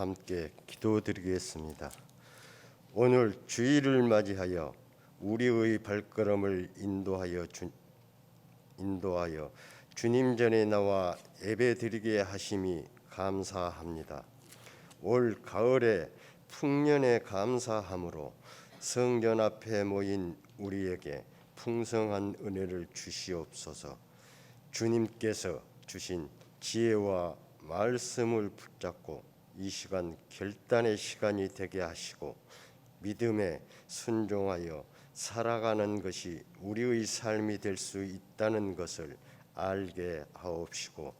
함께 기도드리겠습니다. 오늘 주일을 맞이하여 우리의 발걸음을 인도하여 주님 전에 나와 예배드리게 하심이 감사합니다. 올 가을에 풍년에 감사함으로 성전 앞에 모인 우리에게 풍성한 은혜를 주시옵소서. 주님께서 주신 지혜와 말씀을 붙잡고 이 시간 결단의 시간이 되게 하시고 믿음에 순종하여 살아가는 것이 우리의 삶이 될 수 있다는 것을 알게 하옵시고,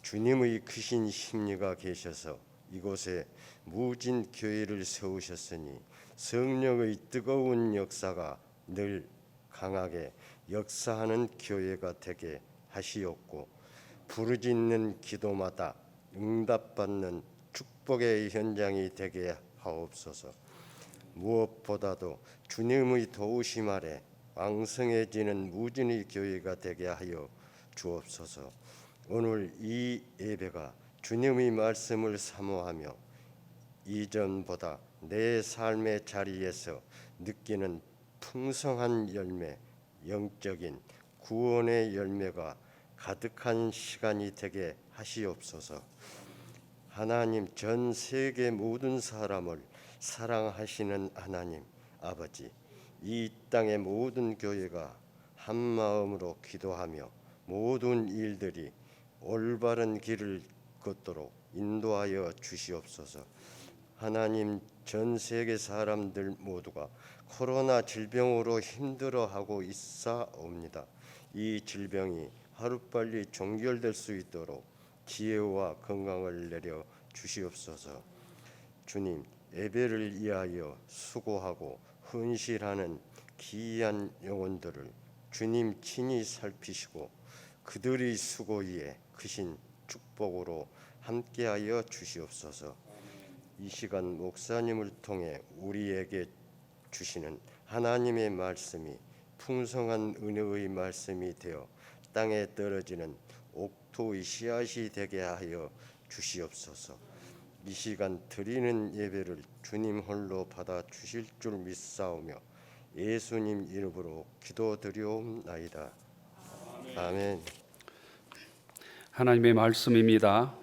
주님의 크신 심리가 계셔서 이곳에 무진 교회를 세우셨으니 성령의 뜨거운 역사가 늘 강하게 역사하는 교회가 되게 하시옵고, 부르짖는 기도마다 응답받는 축복의 현장이 되게 하옵소서. 무엇보다도 주님의 도우심 아래 왕성해지는 무진의 교회가 되게 하여 주옵소서. 오늘 이 예배가 주님의 말씀을 사모하며 이전보다 내 삶의 자리에서 느끼는 풍성한 열매, 영적인 구원의 열매가 가득한 시간이 되게 하시옵소서. 하나님, 전 세계 모든 사람을 사랑하시는 하나님 아버지, 이 땅의 모든 교회가 한 마음으로 기도하며 모든 일들이 올바른 길을 걷도록 인도하여 주시옵소서. 하나님, 전 세계 사람들 모두가 코로나 질병으로 힘들어하고 있사옵니다. 이 질병이 하루빨리 종결될 수 있도록 지혜와 건강을 내려 주시옵소서. 주님, 예배를 위하여 수고하고 헌신하는 귀한 영혼들을 주님 친히 살피시고 그들의 수고 위에 크신 축복으로 함께하여 주시옵소서. 이 시간 목사님을 통해 우리에게 주시는 하나님의 말씀이 풍성한 은혜의 말씀이 되어 땅에 떨어지는 옥토의 씨앗이 되게 하여 주시옵소서. 이 시간 드리는 예배를 주님 홀로 받아 주실 줄 믿사오며 예수님 이름으로 기도드리옵나이다. 아멘. 하나님의 말씀입니다.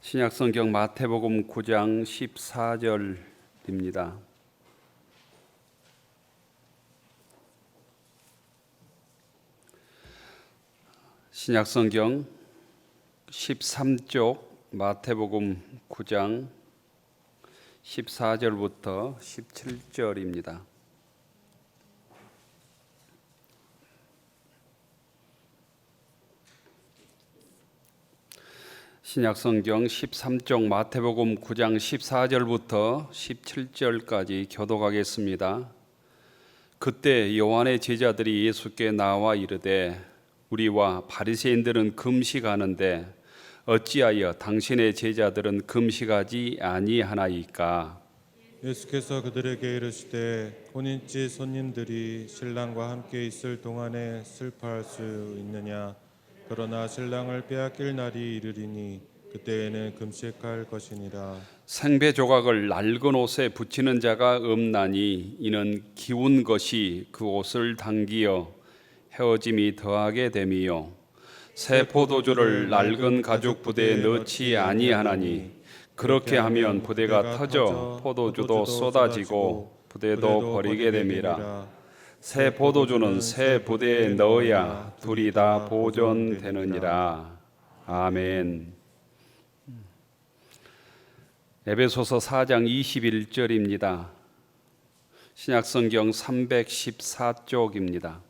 신약성경 마태복음 9장 14절입니다. 신약성경 13쪽 마태복음 9장 14절부터 17절입니다. 신약성경 13쪽 마태복음 9장 14절부터 17절까지 교독하겠습니다. 그때 요한의 제자들이 예수께 나와 이르되 우리와 바리새인들은 금식하는데 어찌하여 당신의 제자들은 금식하지 아니하나이까? 예수께서 그들에게 이르시되 혼인집 손님들이 신랑과 함께 있을 동안에 슬퍼할 수 있느냐? 그러나 신랑을 빼앗길 날이 이르리니 그때에는 금식할 것이니라. 생배 조각을 낡은 옷에 붙이는 자가 없나니 이는 기운 것이 그 옷을 당기어 헤어짐이 더하게 됨이요 새 포도주를 낡은 가죽 부대에 넣지 아니하나니 그렇게 하면 부대가 터져 포도주도 쏟아지고 부대도 버리게 됨이라. 새 포도주는 새 부대에 넣어야 둘이 다 보존되느니라. 아멘. 에베소서 4장 21절입니다. 신약성경 314쪽입니다.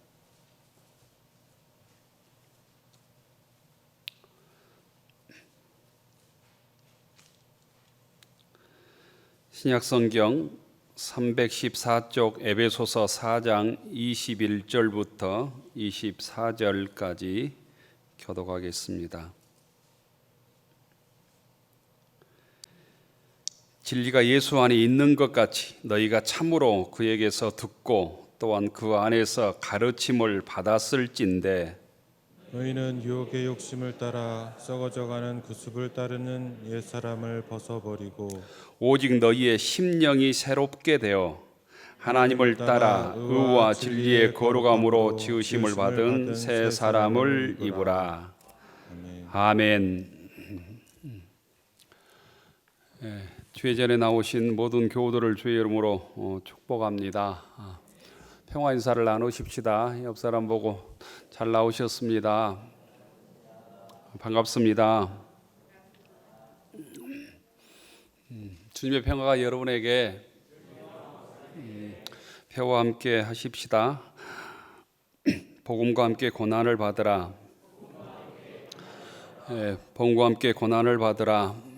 신약성경 314쪽 에베소서 4장 21절부터 24절까지 교독하겠습니다. 진리가 예수 안에 있는 것 같이 너희가 참으로 그에게서 듣고 또한 그 안에서 가르침을 받았을진데 너희는 유혹의 욕심을 따라 썩어져가는 구습을 따르는 옛사람을 벗어버리고 오직 너희의 심령이 새롭게 되어 하나님을 따라 의와 진리의 거룩함으로 지으심을 받은 새 사람을 입으라. 아멘. 주의 전에 나오신 모든 교우들을 주의 이름으로 축복합니다. 평화 인사를 나누십시다. 옆 사람 보고 잘 나오셨습니다. 반갑습니다. 주님의 평화가 여러분에게 평화와 함께 하십시다. 복음과 함께 고난을 받으라. 복음과 함께 고난을 받으라.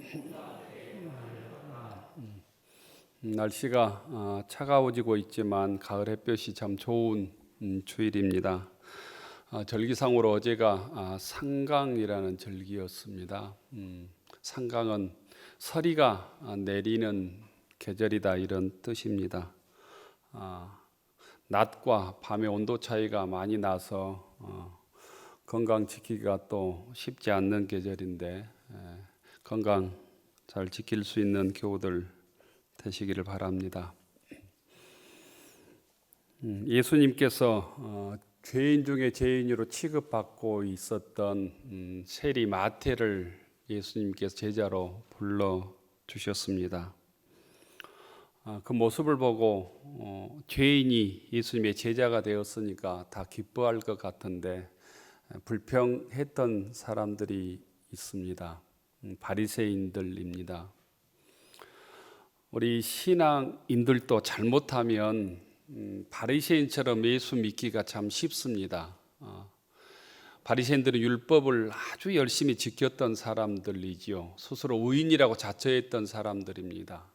날씨가 차가워지고 있지만 가을 햇볕이 참 좋은 주일입니다. 절기상으로 어제가 상강이라는 절기였습니다. 상강은 서리가 내리는 계절이다 이런 뜻입니다. 낮과 밤의 온도 차이가 많이 나서 건강 지키기가 또 쉽지 않는 계절인데 건강 잘 지킬 수 있는 교우들 되시기를 바랍니다. 예수님께서 죄인 중에 죄인으로 취급받고 있었던 세리 마태를 예수님께서 제자로 불러주셨습니다. 그 모습을 보고 죄인이 예수님의 제자가 되었으니까 다 기뻐할 것 같은데 불평했던 사람들이 있습니다. 바리새인들입니다. 우리 신앙인들도 잘못하면 바리새인처럼 예수 믿기가 참 쉽습니다. 바리새인들은 율법을 아주 열심히 지켰던 사람들이지요. 스스로 의인이라고 자처했던 사람들입니다.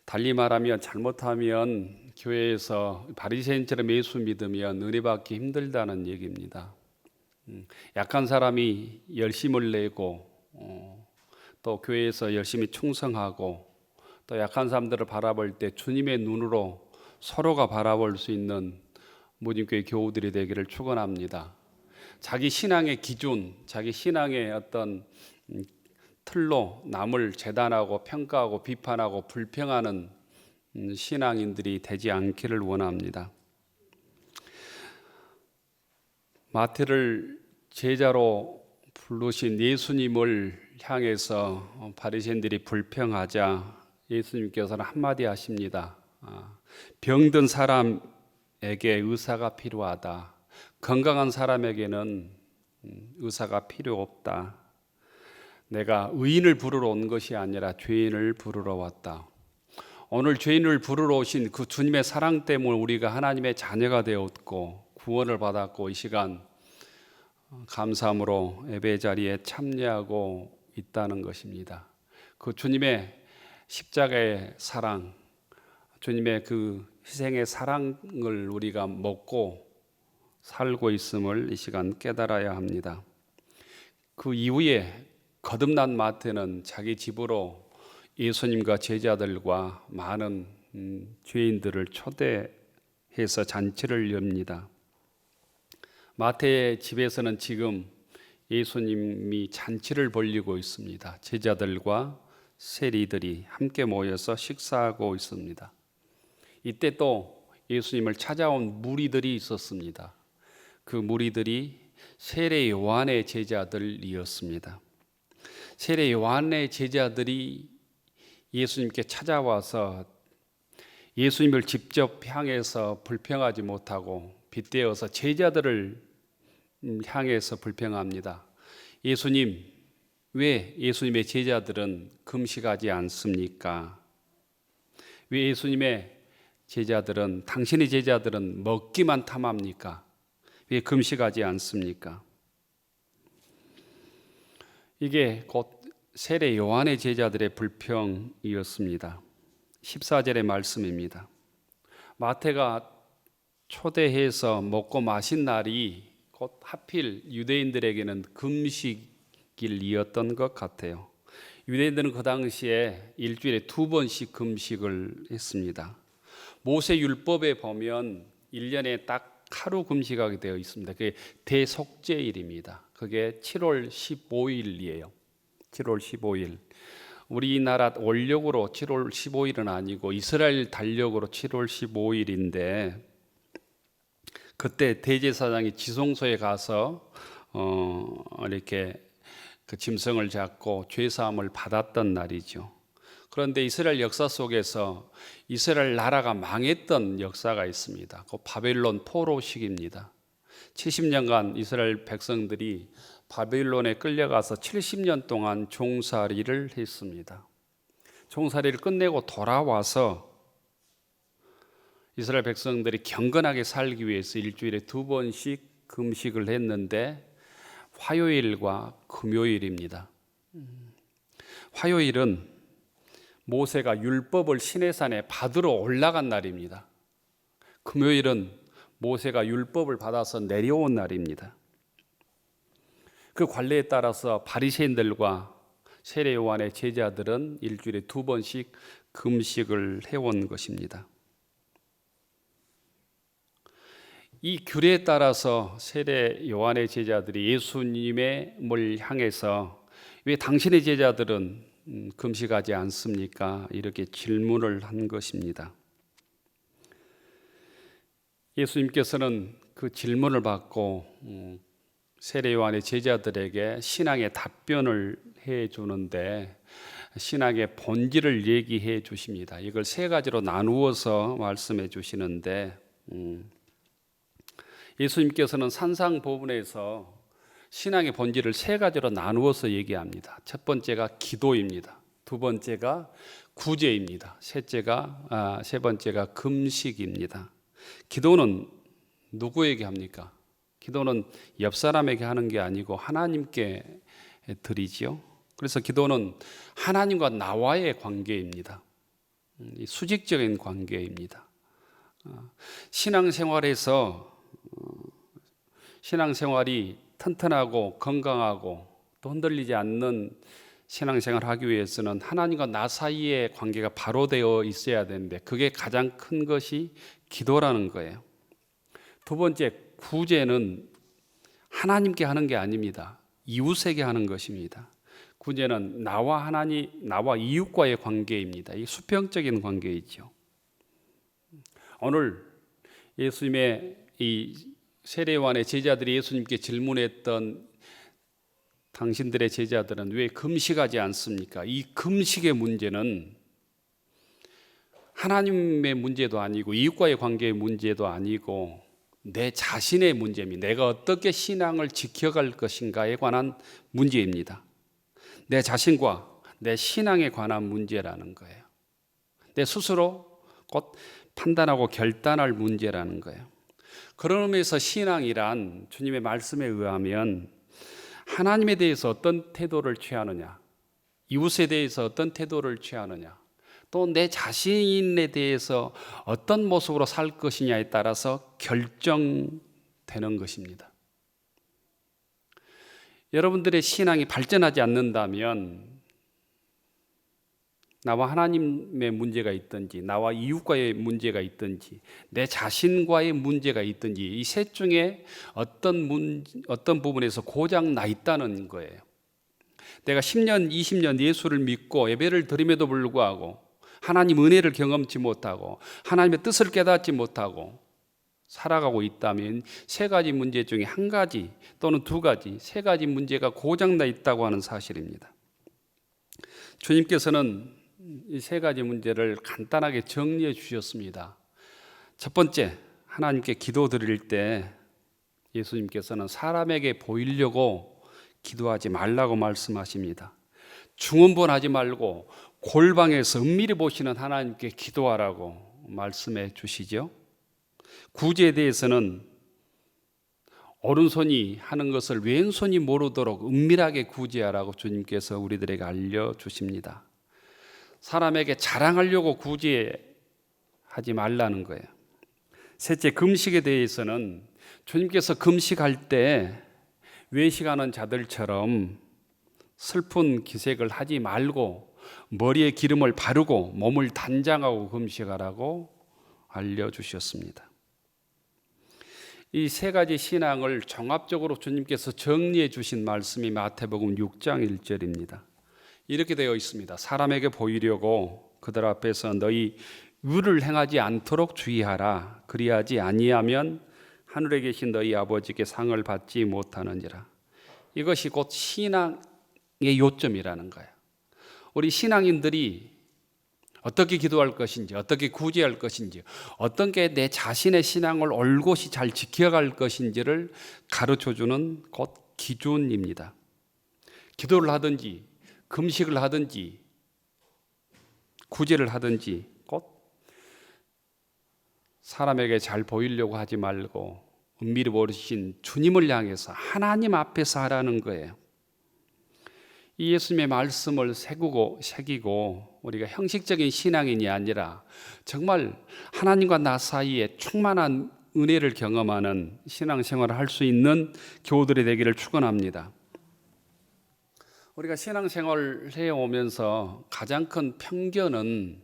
달리 말하면 잘못하면 교회에서 바리새인처럼 예수 믿으면 은혜 받기 힘들다는 얘기입니다. 약한 사람이 열심을 내고 또 교회에서 열심히 충성하고 또 약한 사람들을 바라볼 때 주님의 눈으로 서로가 바라볼 수 있는 무림교회 교우들이 되기를 축원합니다. 자기 신앙의 기준, 자기 신앙의 어떤 틀로 남을 재단하고 평가하고 비판하고 불평하는 신앙인들이 되지 않기를 원합니다. 마태를 제자로 부르신 예수님을 향해서 바리새인들이 불평하자 예수님께서는 한마디 하십니다. 병든 사람에게 의사가 필요하다. 건강한 사람에게는 의사가 필요 없다. 내가 의인을 부르러 온 것이 아니라 죄인을 부르러 왔다. 오늘 죄인을 부르러 오신 그 주님의 사랑 때문에 우리가 하나님의 자녀가 되었고 구원을 받았고 이 시간 감사함으로 예배 자리에 참여하고 있다는 것입니다. 그 주님의 십자가의 사랑, 주님의 그 희생의 사랑을 우리가 먹고 살고 있음을 이 시간 깨달아야 합니다. 그 이후에 거듭난 마태는 자기 집으로 예수님과 제자들과 많은 죄인들을 초대해서 잔치를 엽니다. 마태의 집에서는 지금 예수님이 잔치를 벌이고 있습니다. 제자들과 세리들이 함께 모여서 식사하고 있습니다. 이때 또 예수님을 찾아온 무리들이 있었습니다. 그 무리들이 세례 요한의 제자들이었습니다. 세례 요한의 제자들이 예수님께 찾아와서 예수님을 직접 향해서 불평하지 못하고 빗대어서 제자들을 향해서 불평합니다. 예수님, 왜 예수님의 제자들은 금식하지 않습니까? 왜 예수님의 제자들은, 당신의 제자들은 먹기만 탐합니까? 왜 금식하지 않습니까? 이게 곧 세례 요한의 제자들의 불평이었습니다. 14절의 말씀입니다. 마태가 초대해서 먹고 마신 날이 곧 하필 유대인들에게는 금식일이었던 것 같아요. 유대인들은 그 당시에 일주일에 2번씩 금식을 했습니다. 모세 율법에 보면 1년에 딱 하루 금식하게 되어 있습니다. 그게 대속죄일입니다. 그게 7월 15일이에요. 7월 15일. 우리나라 원력으로 7월 15일은 아니고 이스라엘 달력으로 7월 15일인데 그때 대제사장이 지성소에 가서 이렇게 그 짐승을 잡고 죄사함을 받았던 날이죠. 그런데 이스라엘 역사 속에서 이스라엘 나라가 망했던 역사가 있습니다. 그 바벨론 포로 시기입니다. 70년간 이스라엘 백성들이 바벨론에 끌려가서 70년 동안 종살이를 했습니다. 종살이를 끝내고 돌아와서 이스라엘 백성들이 경건하게 살기 위해서 일주일에 2번씩 금식을 했는데 화요일과 금요일입니다. 화요일은 모세가 율법을 시내산에 받으러 올라간 날입니다. 금요일은 모세가 율법을 받아서 내려온 날입니다. 그 관례에 따라서 바리새인들과 세례 요한의 제자들은 일주일에 2번씩 금식을 해온 것입니다. 이 규례에 따라서 세례 요한의 제자들이 예수님을 향해서 왜 당신의 제자들은 금식하지 않습니까? 이렇게 질문을 한 것입니다. 예수님께서는 그 질문을 받고 세례 요한의 제자들에게 신앙의 답변을 해 주는데 신앙의 본질을 얘기해 주십니다. 이걸 3가지로 나누어서 말씀해 주시는데 예수님께서는 산상보훈에서 신앙의 본질을 3가지로 나누어서 얘기합니다. 첫 번째가 기도입니다. 두 번째가 구제입니다. 세 번째가 금식입니다. 기도는 누구에게 합니까? 기도는 옆 사람에게 하는 게 아니고 하나님께 드리지요. 그래서 기도는 하나님과 나와의 관계입니다. 수직적인 관계입니다. 신앙생활이 튼튼하고 건강하고 또 흔들리지 않는 신앙생활을 하기 위해서는 하나님과 나 사이의 관계가 바로 되어 있어야 되는데 그게 가장 큰 것이 기도라는 거예요. 두 번째, 구제는 하나님께 하는 게 아닙니다. 이웃에게 하는 것입니다. 구제는 나와 이웃과의 관계입니다. 이 수평적인 관계이죠. 오늘 예수님의 이 세례 요한의 제자들이 예수님께 질문했던 당신들의 제자들은 왜 금식하지 않습니까? 이 금식의 문제는 하나님의 문제도 아니고 이웃과의 관계의 문제도 아니고 내 자신의 문제입니다. 내가 어떻게 신앙을 지켜갈 것인가에 관한 문제입니다. 내 자신과 내 신앙에 관한 문제라는 거예요. 내 스스로 곧 판단하고 결단할 문제라는 거예요. 그런 의미에서 신앙이란 주님의 말씀에 의하면 하나님에 대해서 어떤 태도를 취하느냐, 이웃에 대해서 어떤 태도를 취하느냐, 또 내 자신에 대해서 어떤 모습으로 살 것이냐에 따라서 결정되는 것입니다. 여러분들의 신앙이 발전하지 않는다면 나와 하나님의 문제가 있든지 나와 이웃과의 문제가 있든지 내 자신과의 문제가 있든지 이 셋 중에 어떤 부분에서 고장 나 있다는 거예요. 내가 10년, 20년 예수를 믿고 예배를 드림에도 불구하고 하나님 은혜를 경험치 못하고 하나님의 뜻을 깨닫지 못하고 살아가고 있다면 3가지 문제 중에 1가지 또는 2가지, 3가지 문제가 고장나 있다고 하는 사실입니다. 주님께서는 이 3가지 문제를 간단하게 정리해 주셨습니다. 첫 번째, 하나님께 기도 드릴 때 예수님께서는 사람에게 보이려고 기도하지 말라고 말씀하십니다. 중언부언하지 말고 골방에서 은밀히 보시는 하나님께 기도하라고 말씀해 주시죠. 구제에 대해서는 오른손이 하는 것을 왼손이 모르도록 은밀하게 구제하라고 주님께서 우리들에게 알려주십니다. 사람에게 자랑하려고 구제하지 말라는 거예요. 셋째, 금식에 대해서는 주님께서 금식할 때 외식하는 자들처럼 슬픈 기색을 하지 말고 머리에 기름을 바르고 몸을 단장하고 금식하라고 알려주셨습니다. 이 세 가지 신앙을 종합적으로 주님께서 정리해 주신 말씀이 마태복음 6장 1절입니다. 이렇게 되어 있습니다. 사람에게 보이려고 그들 앞에서 너희 의를 행하지 않도록 주의하라. 그리하지 아니하면 하늘에 계신 너희 아버지께 상을 받지 못하느니라. 이것이 곧 신앙의 요점이라는 거예요. 우리 신앙인들이 어떻게 기도할 것인지, 어떻게 구제할 것인지, 어떻게 내 자신의 신앙을 올곧이 잘 지켜갈 것인지를 가르쳐주는 곧 기준입니다. 기도를 하든지 금식을 하든지 구제를 하든지 곧 사람에게 잘 보이려고 하지 말고 은밀히 모르신 주님을 향해서 하나님 앞에서 하라는 거예요. 이 예수님의 말씀을 새기고 우리가 형식적인 신앙인이 아니라 정말 하나님과 나 사이에 충만한 은혜를 경험하는 신앙생활을 할 수 있는 교우들이 되기를 축원합니다. 우리가 신앙생활을 해오면서 가장 큰 편견은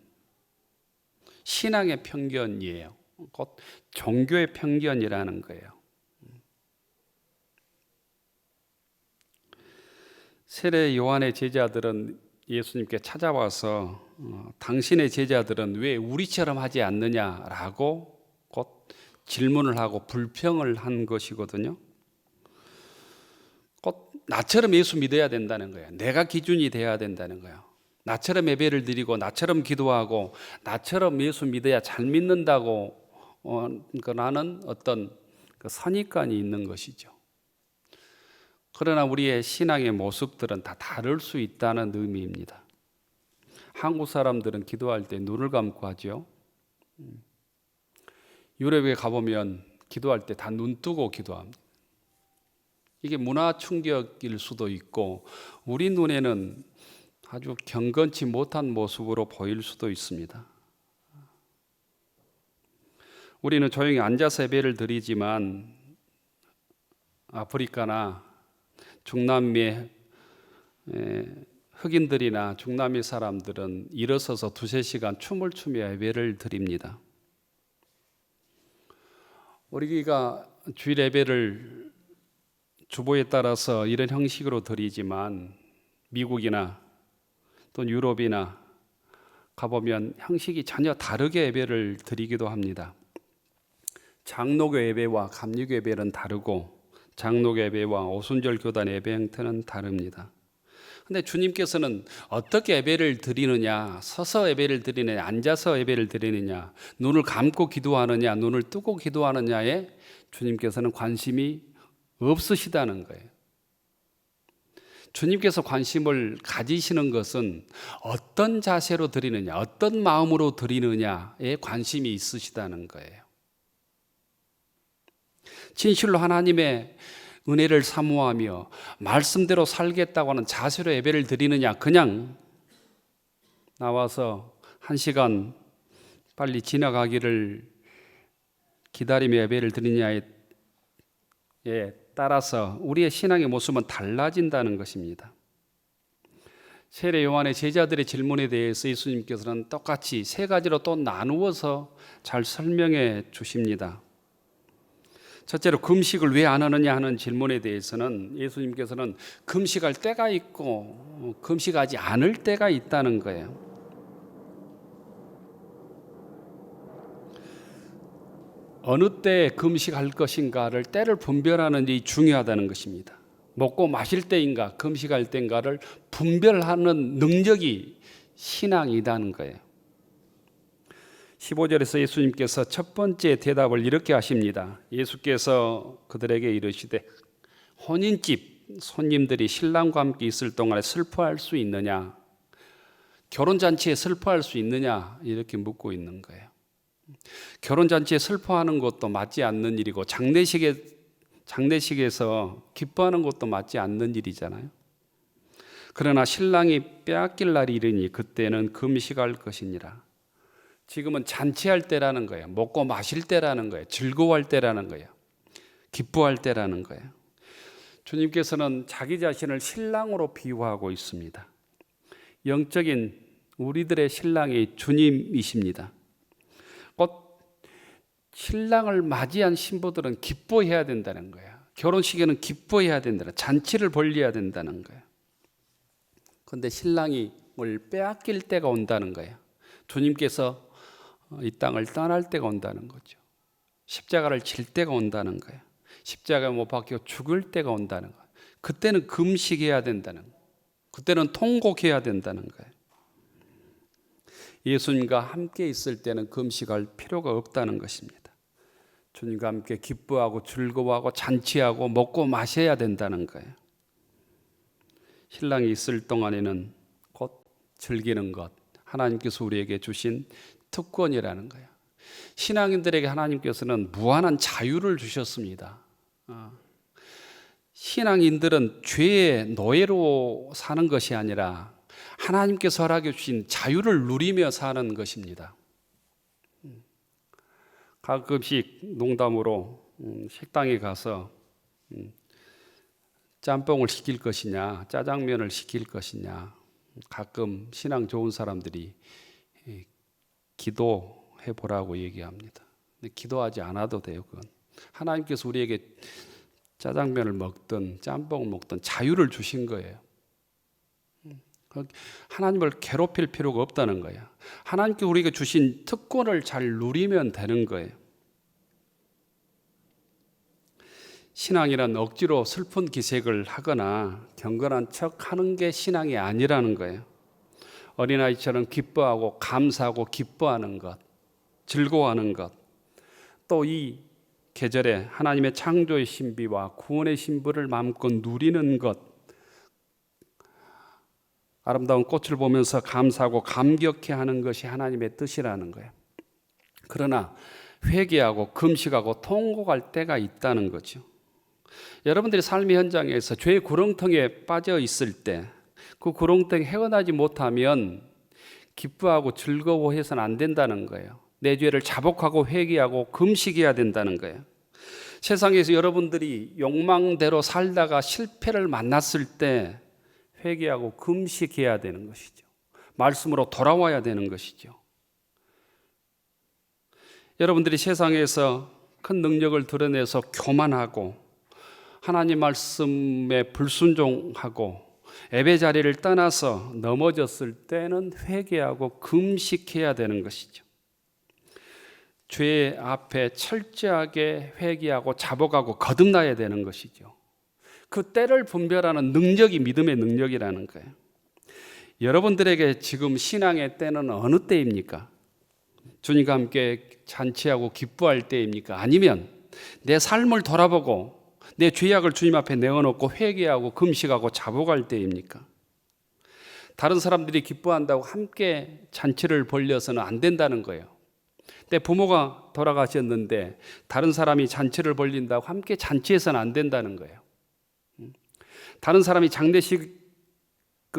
신앙의 편견이에요. 곧 종교의 편견이라는 거예요. 세례 요한의 제자들은 예수님께 찾아와서 당신의 제자들은 왜 우리처럼 하지 않느냐라고 곧 질문을 하고 불평을 한 것이거든요. 곧 나처럼 예수 믿어야 된다는 거예요. 내가 기준이 돼야 된다는 거예요. 나처럼 예배를 드리고 나처럼 기도하고 나처럼 예수 믿어야 잘 믿는다고 나는 어떤 그 선입관이 있는 것이죠. 그러나 우리의 신앙의 모습들은 다 다를 수 있다는 의미입니다. 한국 사람들은 기도할 때 눈을 감고 하죠. 유럽에 가보면 기도할 때 다 눈 뜨고 기도합니다. 이게 문화 충격일 수도 있고 우리 눈에는 아주 경건치 못한 모습으로 보일 수도 있습니다. 우리는 조용히 앉아서 예배를 드리지만 아프리카나 중남미의 흑인들이나 중남미 사람들은 일어서서 2-3시간 춤을 추며 예배를 드립니다. 우리가 주일 예배를 주보에 따라서 이런 형식으로 드리지만 미국이나 또 유럽이나 가보면 형식이 전혀 다르게 예배를 드리기도 합니다. 장로교 예배와 감리교 예배는 다르고 장로교 예배와 오순절 교단 예배 형태는 다릅니다. 그런데 주님께서는 어떻게 예배를 드리느냐, 서서 예배를 드리느냐, 앉아서 예배를 드리느냐, 눈을 감고 기도하느냐, 눈을 뜨고 기도하느냐에 주님께서는 관심이 없으시다는 거예요. 주님께서 관심을 가지시는 것은 어떤 자세로 드리느냐, 어떤 마음으로 드리느냐에 관심이 있으시다는 거예요. 진실로 하나님의 은혜를 사모하며 말씀대로 살겠다고 하는 자세로 예배를 드리느냐, 그냥 나와서 1시간 빨리 지나가기를 기다리며 예배를 드리느냐에 따라서 우리의 신앙의 모습은 달라진다는 것입니다. 세례 요한의 제자들의 질문에 대해서 예수님께서는 똑같이 3가지로 또 나누어서 잘 설명해 주십니다. 첫째로 금식을 왜 안 하느냐 하는 질문에 대해서는 예수님께서는 금식할 때가 있고 금식하지 않을 때가 있다는 거예요. 어느 때 금식할 것인가를 때를 분별하는 일이 중요하다는 것입니다. 먹고 마실 때인가 금식할 때인가를 분별하는 능력이 신앙이라는 거예요. 15절에서 예수님께서 첫 번째 대답을 이렇게 하십니다. 예수께서 그들에게 이르시되 혼인집 손님들이 신랑과 함께 있을 동안에 슬퍼할 수 있느냐, 결혼잔치에 슬퍼할 수 있느냐 이렇게 묻고 있는 거예요. 결혼잔치에 슬퍼하는 것도 맞지 않는 일이고 장례식에서 기뻐하는 것도 맞지 않는 일이잖아요. 그러나 신랑이 빼앗길 날이 이르니 그때는 금식할 것이니라. 지금은 잔치할 때라는 거예요. 먹고 마실 때라는 거예요. 즐거워할 때라는 거예요. 기뻐할 때라는 거예요. 주님께서는 자기 자신을 신랑으로 비유하고 있습니다. 영적인 우리들의 신랑이 주님이십니다. 곧 신랑을 맞이한 신부들은 기뻐해야 된다는 거야. 결혼식에는 기뻐해야 된다는, 잔치를 벌려야 된다는 거야. 그런데 신랑이 뭘 빼앗길 때가 온다는 거야. 주님께서 이 땅을 떠날 때가 온다는 거죠. 십자가를 질 때가 온다는 거야. 십자가에 못 박혀 죽을 때가 온다는 거야. 그때는 금식해야 된다는 거야. 그때는 통곡해야 된다는 거야. 예수님과 함께 있을 때는 금식할 필요가 없다는 것입니다. 주님과 함께 기뻐하고 즐거워하고 잔치하고 먹고 마셔야 된다는 거예요. 신랑이 있을 동안에는 곧 즐기는 것, 하나님께서 우리에게 주신 특권이라는 거예요. 신앙인들에게 하나님께서는 무한한 자유를 주셨습니다. 신앙인들은 죄의 노예로 사는 것이 아니라 하나님께서 허락해 주신 자유를 누리며 사는 것입니다. 가끔씩 농담으로 식당에 가서 짬뽕을 시킬 것이냐 짜장면을 시킬 것이냐, 가끔 신앙 좋은 사람들이 기도해 보라고 얘기합니다. 근데 기도하지 않아도 돼요. 그건 하나님께서 우리에게 짜장면을 먹든 짬뽕을 먹든 자유를 주신 거예요. 하나님을 괴롭힐 필요가 없다는 거야. 하나님께 우리에게 주신 특권을 잘 누리면 되는 거예요. 신앙이란 억지로 슬픈 기색을 하거나 경건한 척 하는 게 신앙이 아니라는 거예요. 어린아이처럼 기뻐하고 감사하고 기뻐하는 것, 즐거워하는 것, 또 이 계절에 하나님의 창조의 신비와 구원의 신부를 마음껏 누리는 것, 아름다운 꽃을 보면서 감사하고 감격해하는 것이 하나님의 뜻이라는 거예요. 그러나 회개하고 금식하고 통곡할 때가 있다는 거죠. 여러분들이 삶의 현장에서 죄의 구렁텅이에 빠져 있을 때 그 구렁텅이 헤어나지 못하면 기뻐하고 즐거워해서는 안 된다는 거예요. 내 죄를 자복하고 회개하고 금식해야 된다는 거예요. 세상에서 여러분들이 욕망대로 살다가 실패를 만났을 때 회개하고 금식해야 되는 것이죠. 말씀으로 돌아와야 되는 것이죠. 여러분들이 세상에서 큰 능력을 드러내서 교만하고 하나님 말씀에 불순종하고 예배 자리를 떠나서 넘어졌을 때는 회개하고 금식해야 되는 것이죠. 죄 앞에 철저하게 회개하고 자복하고 거듭나야 되는 것이죠. 그 때를 분별하는 능력이 믿음의 능력이라는 거예요. 여러분들에게 지금 신앙의 때는 어느 때입니까? 주님과 함께 잔치하고 기뻐할 때입니까? 아니면 내 삶을 돌아보고 내 죄악을 주님 앞에 내어놓고 회개하고 금식하고 자복할 때입니까? 다른 사람들이 기뻐한다고 함께 잔치를 벌려서는 안 된다는 거예요. 내 부모가 돌아가셨는데 다른 사람이 잔치를 벌린다고 함께 잔치해서는 안 된다는 거예요. 다른 사람이 장례식을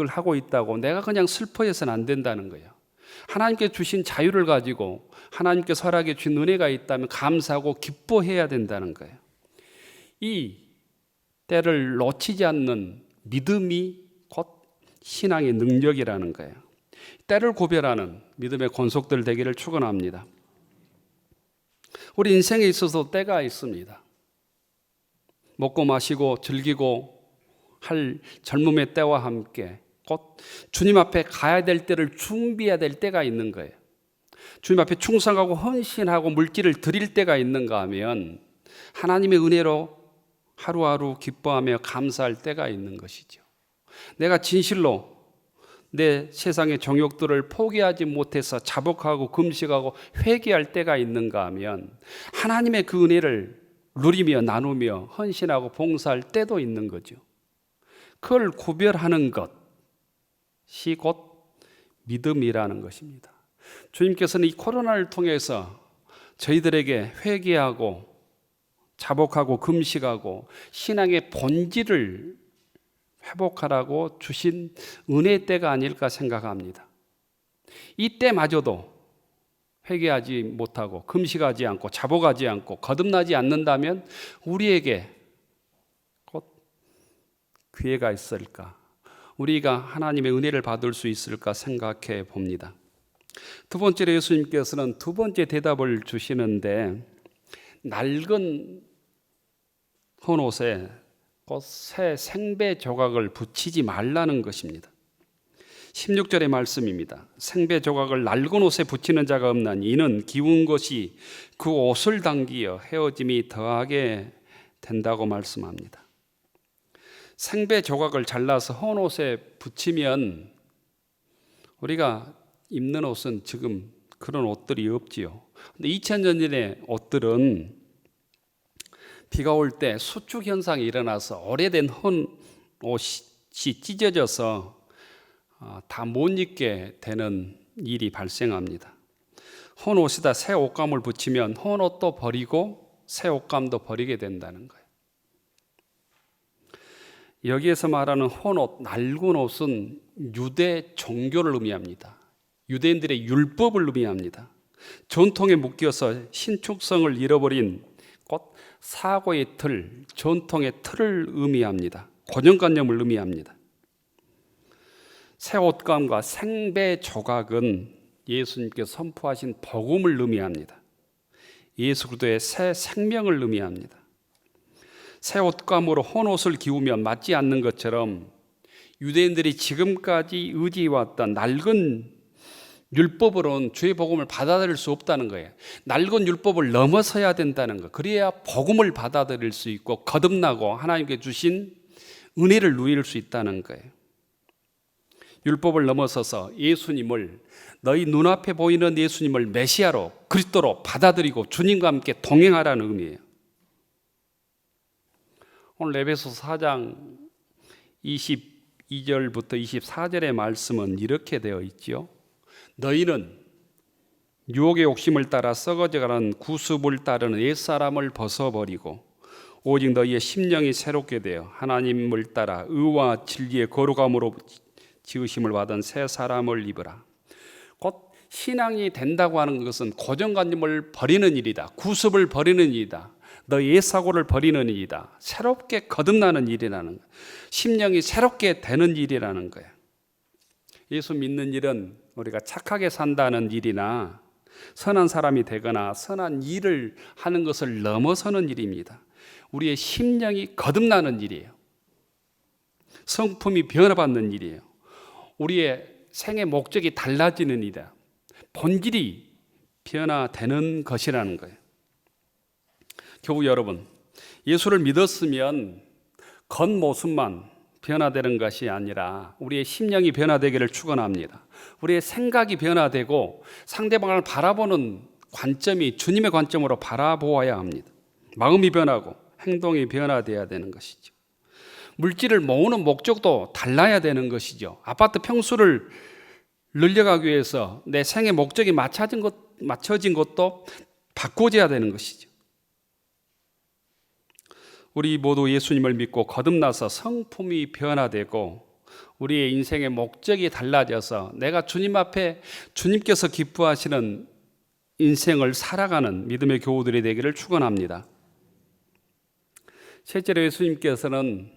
하고 있다고 내가 그냥 슬퍼해서는 안 된다는 거예요. 하나님께 주신 자유를 가지고 하나님께 허락해 주신 은혜가 있다면 감사하고 기뻐해야 된다는 거예요. 이 때를 놓치지 않는 믿음이 곧 신앙의 능력이라는 거예요. 때를 구별하는 믿음의 권속들 되기를 축원합니다. 우리 인생에 있어서 때가 있습니다. 먹고 마시고 즐기고 할 젊음의 때와 함께 곧 주님 앞에 가야 될 때를 준비해야 될 때가 있는 거예요. 주님 앞에 충성하고 헌신하고 물질을 드릴 때가 있는가 하면 하나님의 은혜로 하루하루 기뻐하며 감사할 때가 있는 것이죠. 내가 진실로 내 세상의 정욕들을 포기하지 못해서 자복하고 금식하고 회개할 때가 있는가 하면 하나님의 그 은혜를 누리며 나누며 헌신하고 봉사할 때도 있는 거죠. 그걸 구별하는 것이 곧 믿음이라는 것입니다. 주님께서는 이 코로나를 통해서 저희들에게 회개하고 자복하고 금식하고 신앙의 본질을 회복하라고 주신 은혜의 때가 아닐까 생각합니다. 이 때마저도 회개하지 못하고 금식하지 않고 자복하지 않고 거듭나지 않는다면 우리에게 곧 기회가 있을까? 우리가 하나님의 은혜를 받을 수 있을까 생각해 봅니다. 두 번째로 예수님께서는 두 번째 대답을 주시는데 낡은 헌옷에 곧 새 생배 조각을 붙이지 말라는 것입니다. 16절의 말씀입니다. 생배 조각을 낡은 옷에 붙이는 자가 없나니 이는 기운 것이 그 옷을 당기어 헤어짐이 더하게 된다고 말씀합니다. 생배 조각을 잘라서 헌옷에 붙이면 우리가 입는 옷은 지금 그런 옷들이 없지요. 근데 2000년 전의 옷들은 비가 올 때 수축 현상이 일어나서 오래된 헌옷이 찢어져서 다 못 입게 되는 일이 발생합니다. 헌옷에다 새 옷감을 붙이면 헌옷도 버리고 새 옷감도 버리게 된다는 거예요. 여기에서 말하는 헌옷, 낡은 옷은 유대 종교를 의미합니다. 유대인들의 율법을 의미합니다. 전통에 묶여서 신축성을 잃어버린 곧 사고의 틀, 전통의 틀을 의미합니다. 고정관념을 의미합니다. 새 옷감과 생배 조각은 예수님께서 선포하신 복음을 의미합니다. 예수 그리스도의 새 생명을 의미합니다. 새 옷감으로 헌옷을 기우면 맞지 않는 것처럼 유대인들이 지금까지 의지해왔던 낡은 율법으로는 주의 복음을 받아들일 수 없다는 거예요. 낡은 율법을 넘어서야 된다는 거. 그래야 복음을 받아들일 수 있고 거듭나고 하나님께 주신 은혜를 누릴 수 있다는 거예요. 율법을 넘어서서 예수님을, 너희 눈앞에 보이는 예수님을 메시아로, 그리스도로 받아들이고 주님과 함께 동행하라는 의미예요. 오늘 에베소서 4장 22절부터 24절의 말씀은 이렇게 되어 있지요. 너희는 유혹의 욕심을 따라 썩어져가는 구습을 따르는 옛사람을 벗어버리고 오직 너희의 심령이 새롭게 되어 하나님을 따라 의와 진리의 거룩함으로 지으심을 받은 새 사람을 입으라. 곧 신앙이 된다고 하는 것은 고정관념을 버리는 일이다. 구습을 버리는 일이다. 너희 옛사고를 버리는 일이다. 새롭게 거듭나는 일이라는 거예요. 심령이 새롭게 되는 일이라는 거예요. 예수 믿는 일은 우리가 착하게 산다는 일이나 선한 사람이 되거나 선한 일을 하는 것을 넘어서는 일입니다. 우리의 심령이 거듭나는 일이에요. 성품이 변화받는 일이에요. 우리의 생의 목적이 달라지는 일이다. 본질이 변화되는 것이라는 거예요. 교우 여러분, 예수를 믿었으면 겉모습만 변화되는 것이 아니라 우리의 심령이 변화되기를 축원합니다. 우리의 생각이 변화되고 상대방을 바라보는 관점이 주님의 관점으로 바라보아야 합니다. 마음이 변하고 행동이 변화되어야 되는 것이죠. 물질을 모으는 목적도 달라야 되는 것이죠. 아파트 평수를 늘려가기 위해서 내 생의 목적이 맞춰진 것도 바꿔줘야 되는 것이죠. 우리 모두 예수님을 믿고 거듭나서 성품이 변화되고 우리의 인생의 목적이 달라져서 내가 주님 앞에 주님께서 기뻐하시는 인생을 살아가는 믿음의 교우들이 되기를 축원합니다. 실제로 예수님께서는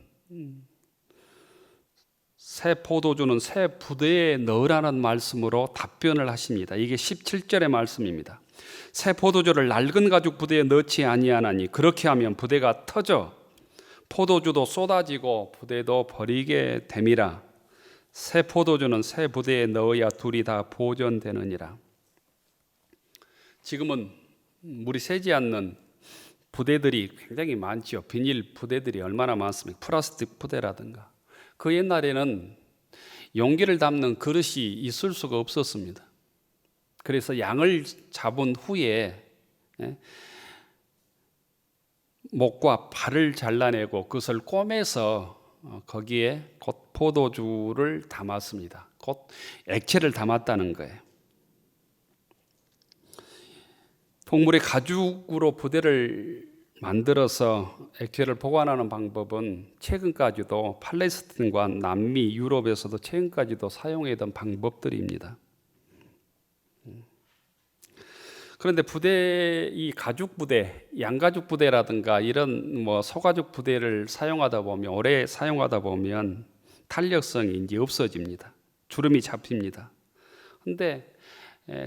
새 포도주는 새 부대에 넣으라는 말씀으로 답변을 하십니다. 이게 17절의 말씀입니다. 새 포도주를 낡은 가죽 부대에 넣지 아니하나니 그렇게 하면 부대가 터져 포도주도 쏟아지고 부대도 버리게 됨이라. 새 포도주는 새 부대에 넣어야 둘이 다 보존되느니라. 지금은 물이 새지 않는 부대들이 굉장히 많죠. 비닐 부대들이 얼마나 많습니까? 플라스틱 부대라든가. 그 옛날에는 용기를 담는 그릇이 있을 수가 없었습니다. 그래서 양을 잡은 후에 목과 발을 잘라내고 그것을 꼬매서 거기에 곧 포도주를 담았습니다. 곧 액체를 담았다는 거예요. 동물의 가죽으로 부대를 만들어서 액체를 보관하는 방법은 최근까지도 팔레스틴과 남미, 유럽에서도 최근까지도 사용하던 방법들입니다. 그런데 이 가죽 부대, 양가죽 부대라든가 이런 소가죽 부대를 사용하다 보면 오래 사용하다 보면 탄력성이 이제 없어집니다. 주름이 잡힙니다. 그런데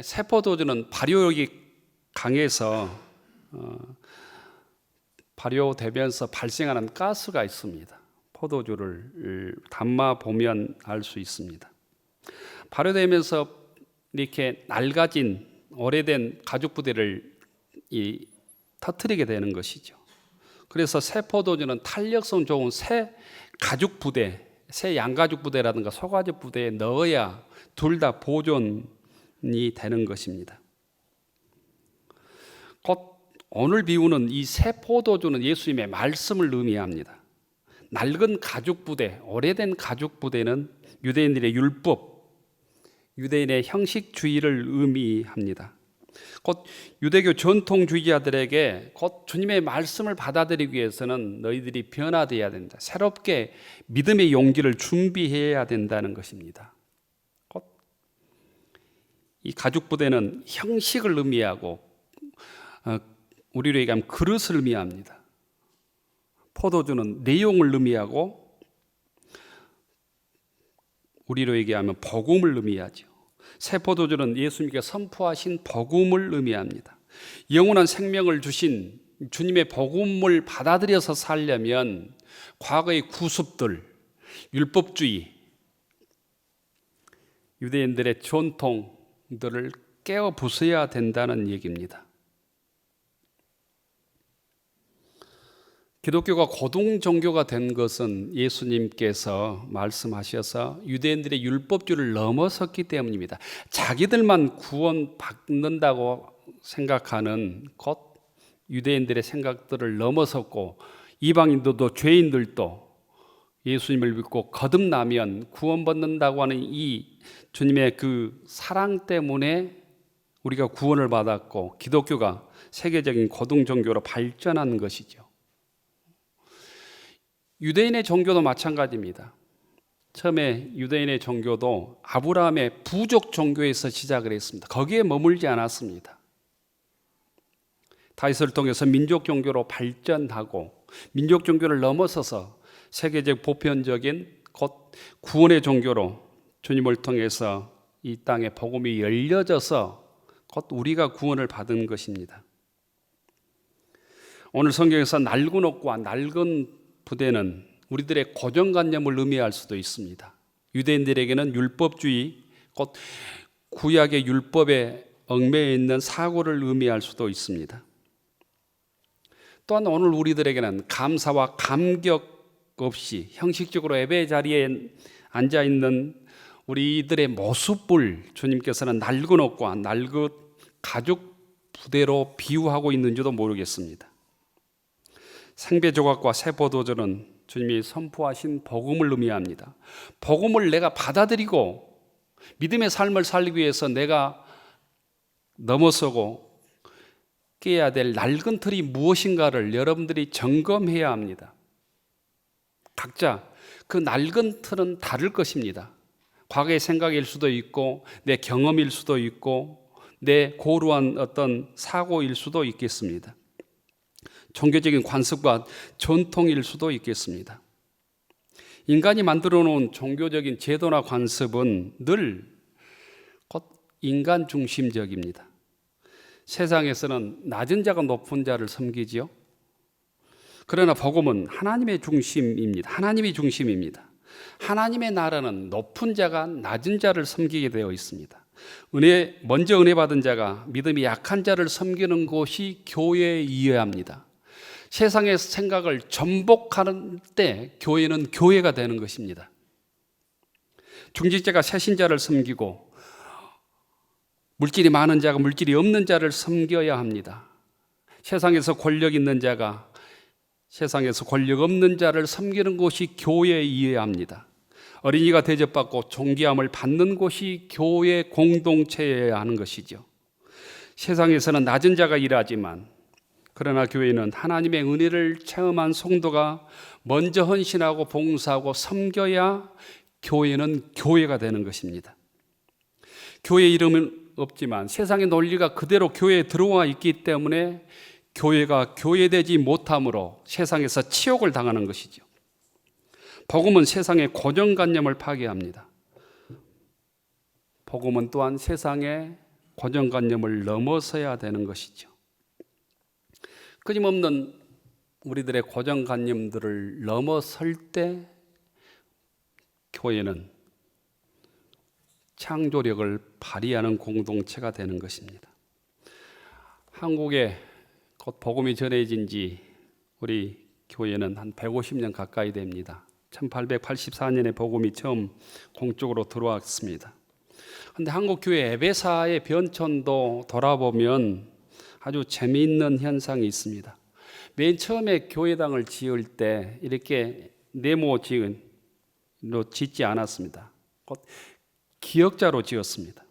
새 포도주는 발효력이 강해서 발효되면서 발생하는 가스가 있습니다. 포도주를 담아 보면 알 수 있습니다. 발효되면서 이렇게 낡아진 오래된 가죽 부대를 터뜨리게 되는 것이죠. 그래서 새 포도주는 탄력성 좋은 새 가죽 부대, 새 양가죽 부대라든가 소가죽 부대에 넣어야 둘 다 보존이 되는 것입니다. 곧 오늘 비유는 이 새 포도주는 예수님의 말씀을 의미합니다. 낡은 가죽 부대, 오래된 가죽 부대는 유대인들의 율법, 유대인의 형식주의를 의미합니다. 곧 유대교 전통주의자들에게 곧 주님의 말씀을 받아들이기 위해서는 너희들이 변화되어야 된다. 새롭게 믿음의 용기를 준비해야 된다는 것입니다. 곧 이 가죽 부대는 형식을 의미하고 우리로 얘기하면 그릇을 의미합니다. 포도주는 내용을 의미하고 우리로 얘기하면 복음을 의미하죠. 새 포도주는 예수님께서 선포하신 복음을 의미합니다. 영원한 생명을 주신 주님의 복음을 받아들여서 살려면 과거의 구습들, 율법주의, 유대인들의 전통들을 깨어 부숴야 된다는 얘기입니다. 기독교가 고등 종교가 된 것은 예수님께서 말씀하셔서 유대인들의 율법주의를 넘어섰기 때문입니다. 자기들만 구원받는다고 생각하는 곧 유대인들의 생각들을 넘어섰고 이방인들도 죄인들도 예수님을 믿고 거듭나면 구원받는다고 하는 이 주님의 그 사랑 때문에 우리가 구원을 받았고 기독교가 세계적인 고등 종교로 발전한 것이죠. 유대인의 종교도 마찬가지입니다. 처음에 유대인의 종교도 아브라함의 부족 종교에서 시작을 했습니다. 거기에 머물지 않았습니다. 다윗을 통해서 민족 종교로 발전하고 민족 종교를 넘어서서 세계적 보편적인 곧 구원의 종교로 주님을 통해서 이 땅에 복음이 열려져서 곧 우리가 구원을 받은 것입니다. 오늘 성경에서 낡은 옷과 낡은 부대는 우리들의 고정관념을 의미할 수도 있습니다. 유대인들에게는 율법주의, 곧 구약의 율법에 얽매여 있는 사고를 의미할 수도 있습니다. 또한 오늘 우리들에게는 감사와 감격 없이 형식적으로 예배 자리에 앉아있는 우리들의 모습을 주님께서는 낡은 옷과 낡은 가죽 부대로 비유하고 있는지도 모르겠습니다. 생배 조각과 새 포도주는 주님이 선포하신 복음을 의미합니다. 복음을 내가 받아들이고 믿음의 삶을 살기 위해서 내가 넘어서고 깨야 될 낡은 틀이 무엇인가를 여러분들이 점검해야 합니다. 각자 그 낡은 틀은 다를 것입니다. 과거의 생각일 수도 있고 내 경험일 수도 있고 내 고루한 어떤 사고일 수도 있겠습니다. 종교적인 관습과 전통일 수도 있겠습니다. 인간이 만들어 놓은 종교적인 제도나 관습은 늘 곧 인간 중심적입니다. 세상에서는 낮은 자가 높은 자를 섬기지요. 그러나 복음은 하나님의 중심입니다. 하나님이 중심입니다. 하나님의 나라는 높은 자가 낮은 자를 섬기게 되어 있습니다. 먼저 은혜 받은 자가 믿음이 약한 자를 섬기는 것이 교회이어야 합니다. 세상의 생각을 전복하는 때 교회는 교회가 되는 것입니다. 중직자가 새신자를 섬기고 물질이 많은 자가 물질이 없는 자를 섬겨야 합니다. 세상에서 권력 있는 자가 세상에서 권력 없는 자를 섬기는 곳이 교회이어야 합니다. 어린이가 대접받고 존귀함을 받는 곳이 교회 공동체여야 하는 것이죠. 세상에서는 낮은 자가 일하지만 그러나 교회는 하나님의 은혜를 체험한 성도가 먼저 헌신하고 봉사하고 섬겨야 교회는 교회가 되는 것입니다. 교회 이름은 없지만 세상의 논리가 그대로 교회에 들어와 있기 때문에 교회가 교회되지 못함으로 세상에서 치욕을 당하는 것이죠. 복음은 세상의 고정관념을 파괴합니다. 복음은 또한 세상의 고정관념을 넘어서야 되는 것이죠. 끊임없는 우리들의 고정관념들을 넘어설 때 교회는 창조력을 발휘하는 공동체가 되는 것입니다. 한국에 곧 복음이 전해진 지 우리 교회는 한 150년 가까이 됩니다. 1884년에 복음이 처음 공적으로 들어왔습니다. 그런데 한국 교회 예배사의 변천도 돌아보면 아주 재미있는 현상이 있습니다. 맨 처음에 교회당을 지을 때 이렇게 네모 지은로 짓지 않았습니다. 곧 기역자로 지었습니다.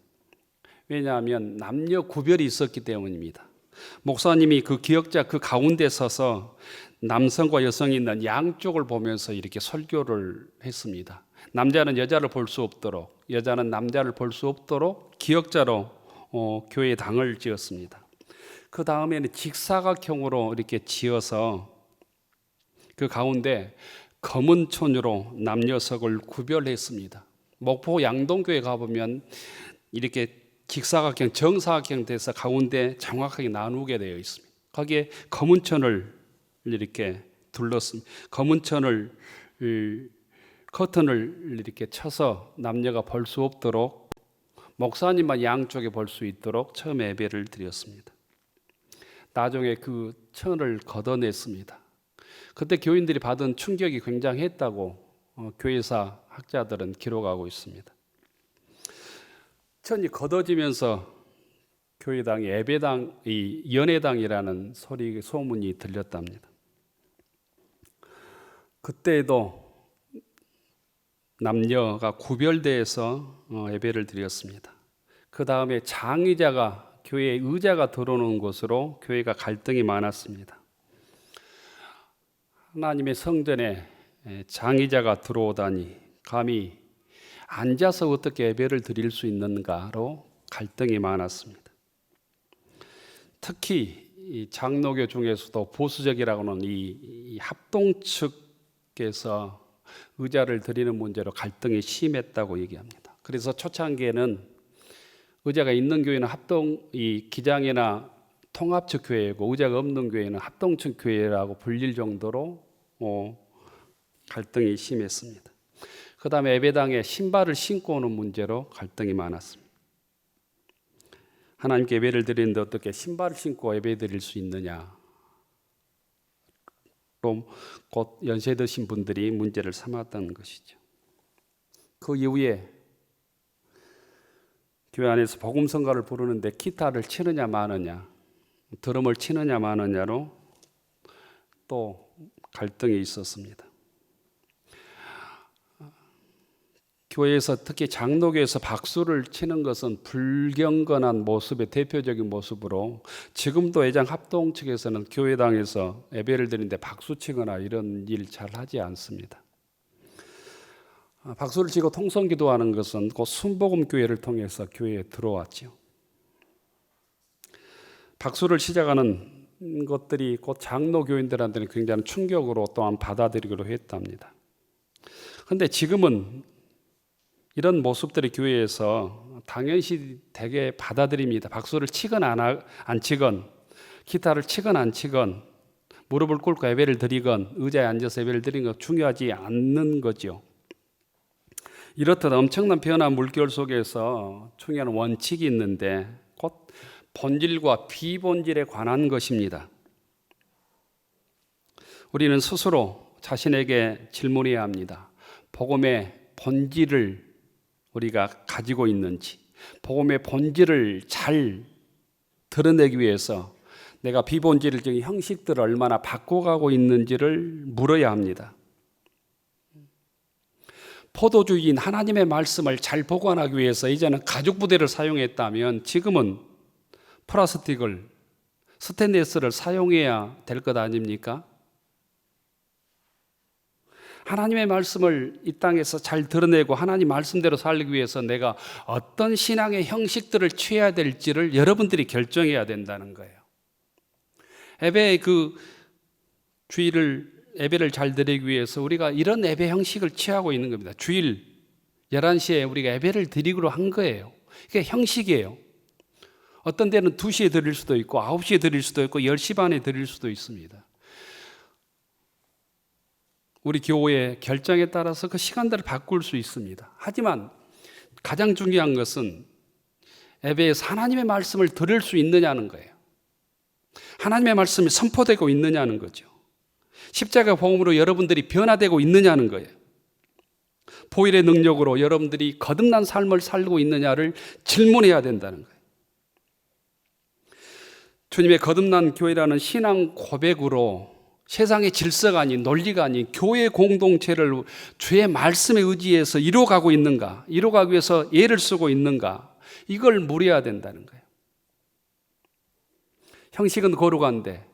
왜냐하면 남녀 구별이 있었기 때문입니다. 목사님이 그 기역자 그 가운데 서서 남성과 여성이 있는 양쪽을 보면서 이렇게 설교를 했습니다. 남자는 여자를 볼 수 없도록, 여자는 남자를 볼 수 없도록 기역자로 교회 당을 지었습니다. 그 다음에는 직사각형으로 이렇게 지어서 그 가운데 검은 천으로 남녀석을 구별했습니다. 목포 양동교회 가보면 이렇게 직사각형, 정사각형 돼서 가운데 정확하게 나누게 되어 있습니다. 거기에 검은 천을 이렇게 둘렀습니다. 검은 천을 커튼을 이렇게 쳐서 남녀가 볼 수 없도록 목사님만 양쪽에 볼 수 있도록 처음 예배를 드렸습니다. 나중에 그 천을 걷어냈습니다. 그때 교인들이 받은 충격이 굉장했다고 교회사 학자들은 기록하고 있습니다. 천이 걷어지면서 교회당이 예배당이 연회당이라는 소문이 들렸답니다. 그때에도 남녀가 구별돼서 예배를 드렸습니다. 그 다음에 장의자가 교회에 의자가 들어오는 곳으로 교회가 갈등이 많았습니다. 하나님의 성전에 장의자가 들어오다니 감히 앉아서 어떻게 예배를 드릴 수 있는가로 갈등이 많았습니다. 특히 이 장로교 중에서도 보수적이라고는 이 합동 측에서 의자를 드리는 문제로 갈등이 심했다고 얘기합니다. 그래서 초창기에는 의자가 있는 교회는 이 기장이나 통합측 교회고 의자가 없는 교회는 합동측 교회라고 불릴 정도로 갈등이 심했습니다. 그 다음에 예배당에 신발을 신고 오는 문제로 갈등이 많았습니다. 하나님께 예배를 드리는데 어떻게 신발을 신고 예배 드릴 수 있느냐, 곧 연세 드신 분들이 문제를 삼았다는 것이죠. 그 이후에 교회 안에서 복음성가를 부르는데 기타를 치느냐 마느냐, 드럼을 치느냐 마느냐로 또 갈등이 있었습니다. 교회에서 특히 장로교에서 박수를 치는 것은 불경건한 모습의 대표적인 모습으로 지금도 예장 합동 측에서는 교회당에서 예배를 드리는데 박수 치거나 이런 일 잘 하지 않습니다. 박수를 치고 통성기도하는 것은 곧 순복음 교회를 통해서 교회에 들어왔죠. 박수를 시작하는 것들이 곧 장로 교인들한테는 굉장히 충격으로 또한 받아들이기로 했답니다. 그런데 지금은 이런 모습들이 교회에서 당연시 되게 받아들입니다. 박수를 치건 안 치건, 기타를 치건 안 치건, 무릎을 꿇고 예배를 드리건, 의자에 앉아서 예배를 드리는 건 중요하지 않는 거죠. 이렇듯 엄청난 변화한 물결 속에서 중요한 원칙이 있는데 곧 본질과 비본질에 관한 것입니다. 우리는 스스로 자신에게 질문해야 합니다. 복음의 본질을 우리가 가지고 있는지, 복음의 본질을 잘 드러내기 위해서 내가 비본질적인 형식들을 얼마나 바꿔가고 있는지를 물어야 합니다. 포도주의인 하나님의 말씀을 잘 보관하기 위해서 이제는 가죽 부대를 사용했다면 지금은 플라스틱을, 스테인리스를 사용해야 될 것 아닙니까? 하나님의 말씀을 이 땅에서 잘 드러내고 하나님 말씀대로 살기 위해서 내가 어떤 신앙의 형식들을 취해야 될지를 여러분들이 결정해야 된다는 거예요. 예배의 예배를 잘 드리기 위해서 우리가 이런 예배 형식을 취하고 있는 겁니다. 주일 11시에 우리가 예배를 드리기로 한 거예요. 이게 형식이에요. 어떤 데는 2시에 드릴 수도 있고 9시에 드릴 수도 있고 10시 반에 드릴 수도 있습니다. 우리 교회의 결정에 따라서 그 시간들을 바꿀 수 있습니다. 하지만 가장 중요한 것은 예배에서 하나님의 말씀을 들을 수 있느냐는 거예요. 하나님의 말씀이 선포되고 있느냐는 거죠. 십자가 복음으로 여러분들이 변화되고 있느냐는 거예요. 보혈의 능력으로 여러분들이 거듭난 삶을 살고 있느냐를 질문해야 된다는 거예요. 주님의 거듭난 교회라는 신앙 고백으로 세상의 질서가 아닌, 논리가 아닌 교회 공동체를 주의 말씀에 의지해서 이루어가고 있는가, 이루어가기 위해서 예를 쓰고 있는가, 이걸 물어야 된다는 거예요. 형식은 거룩한데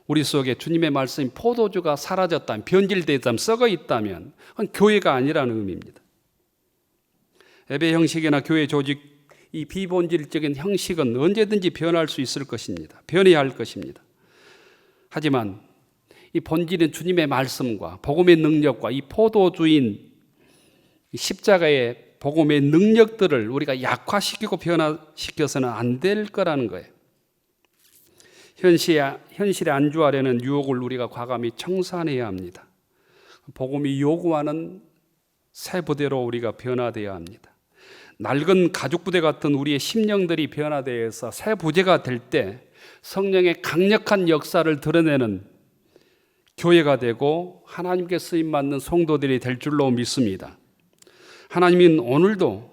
우리 속에 주님의 말씀이 포도주가 사라졌다면, 변질되었다면, 썩어 있다면 그건 교회가 아니라는 의미입니다. 예배 형식이나 교회 조직, 이 비본질적인 형식은 언제든지 변할 수 있을 것입니다. 변해야 할 것입니다. 하지만 이 본질은 주님의 말씀과 복음의 능력과 이 포도주인 십자가의 복음의 능력들을 우리가 약화시키고 변화시켜서는 안 될 거라는 거예요. 현실에 안주하려는 유혹을 우리가 과감히 청산해야 합니다. 복음이 요구하는 새 부대로 우리가 변화되어야 합니다. 낡은 가죽부대 같은 우리의 심령들이 변화되어서 새 부대가 될 때 성령의 강력한 역사를 드러내는 교회가 되고 하나님께 쓰임받는 성도들이 될 줄로 믿습니다. 하나님은 오늘도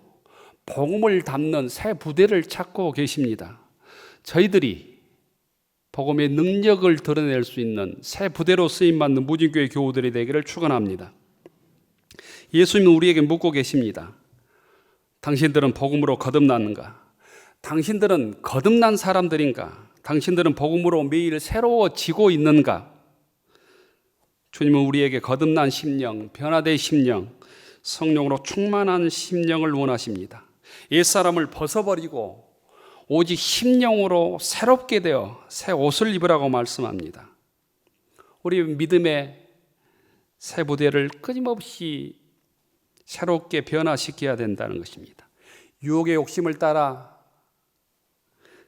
복음을 담는 새 부대를 찾고 계십니다. 저희들이 복음의 능력을 드러낼 수 있는 새 부대로 쓰임받는 무진교회 교우들이 되기를 축원합니다. 예수님은 우리에게 묻고 계십니다. 당신들은 복음으로 거듭났는가? 당신들은 거듭난 사람들인가? 당신들은 복음으로 매일 새로워지고 있는가? 주님은 우리에게 거듭난 심령, 변화된 심령, 성령으로 충만한 심령을 원하십니다. 옛사람을 벗어버리고 오직 심령으로 새롭게 되어 새 옷을 입으라고 말씀합니다. 우리 믿음의 새 부대를 끊임없이 새롭게 변화시켜야 된다는 것입니다. 유혹의 욕심을 따라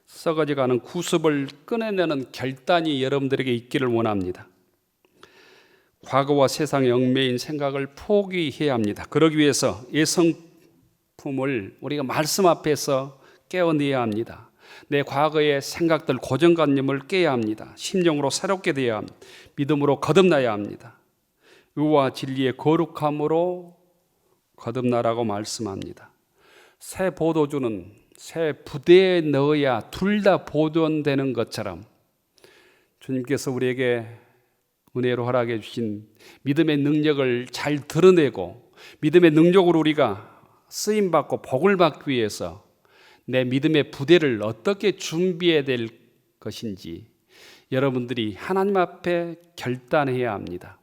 썩어져가는 구습을 꺼내내는 결단이 여러분들에게 있기를 원합니다. 과거와 세상의 얽매인 생각을 포기해야 합니다. 그러기 위해서 옛 성품을 우리가 말씀 앞에서 깨어내야 합니다. 내 과거의 생각들, 고정관념을 깨야 합니다. 심령으로 새롭게 되어야 합니다. 믿음으로 거듭나야 합니다. 의와 진리의 거룩함으로 거듭나라고 말씀합니다. 새 포도주는 새 부대에 넣어야 둘 다 보존되는 것처럼 주님께서 우리에게 은혜로 허락해 주신 믿음의 능력을 잘 드러내고 믿음의 능력으로 우리가 쓰임받고 복을 받기 위해서 내 믿음의 부대를 어떻게 준비해야 될 것인지 여러분들이 하나님 앞에 결단해야 합니다.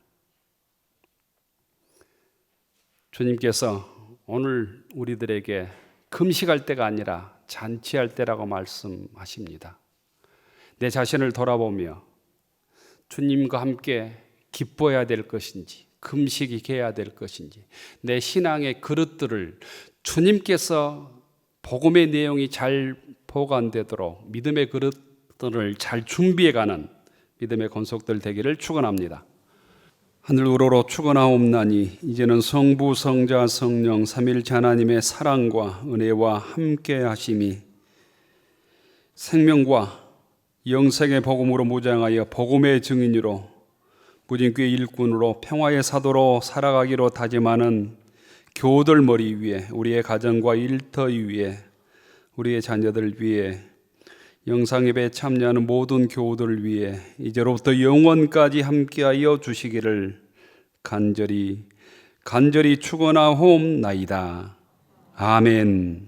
주님께서 오늘 우리들에게 금식할 때가 아니라 잔치할 때라고 말씀하십니다. 내 자신을 돌아보며 주님과 함께 기뻐해야 될 것인지 금식해야 될 것인지 내 신앙의 그릇들을 주님께서 복음의 내용이 잘 보관되도록 믿음의 그릇들을 잘 준비해가는 믿음의 권속들 되기를 축원합니다. 하늘 우러러 축원하옵나니 이제는 성부 성자 성령 삼일체 하나님의 사랑과 은혜와 함께 하심이 생명과 영생의 복음으로 무장하여 복음의 증인으로 무진교회 일꾼으로 평화의 사도로 살아가기로 다짐하는 교우들 머리 위에 우리의 가정과 일터 위에 우리의 자녀들 위에 영상예배에 참여하는 모든 교우들 위해 이제로부터 영원까지 함께하여 주시기를 간절히 축원하옵나이다. 아멘.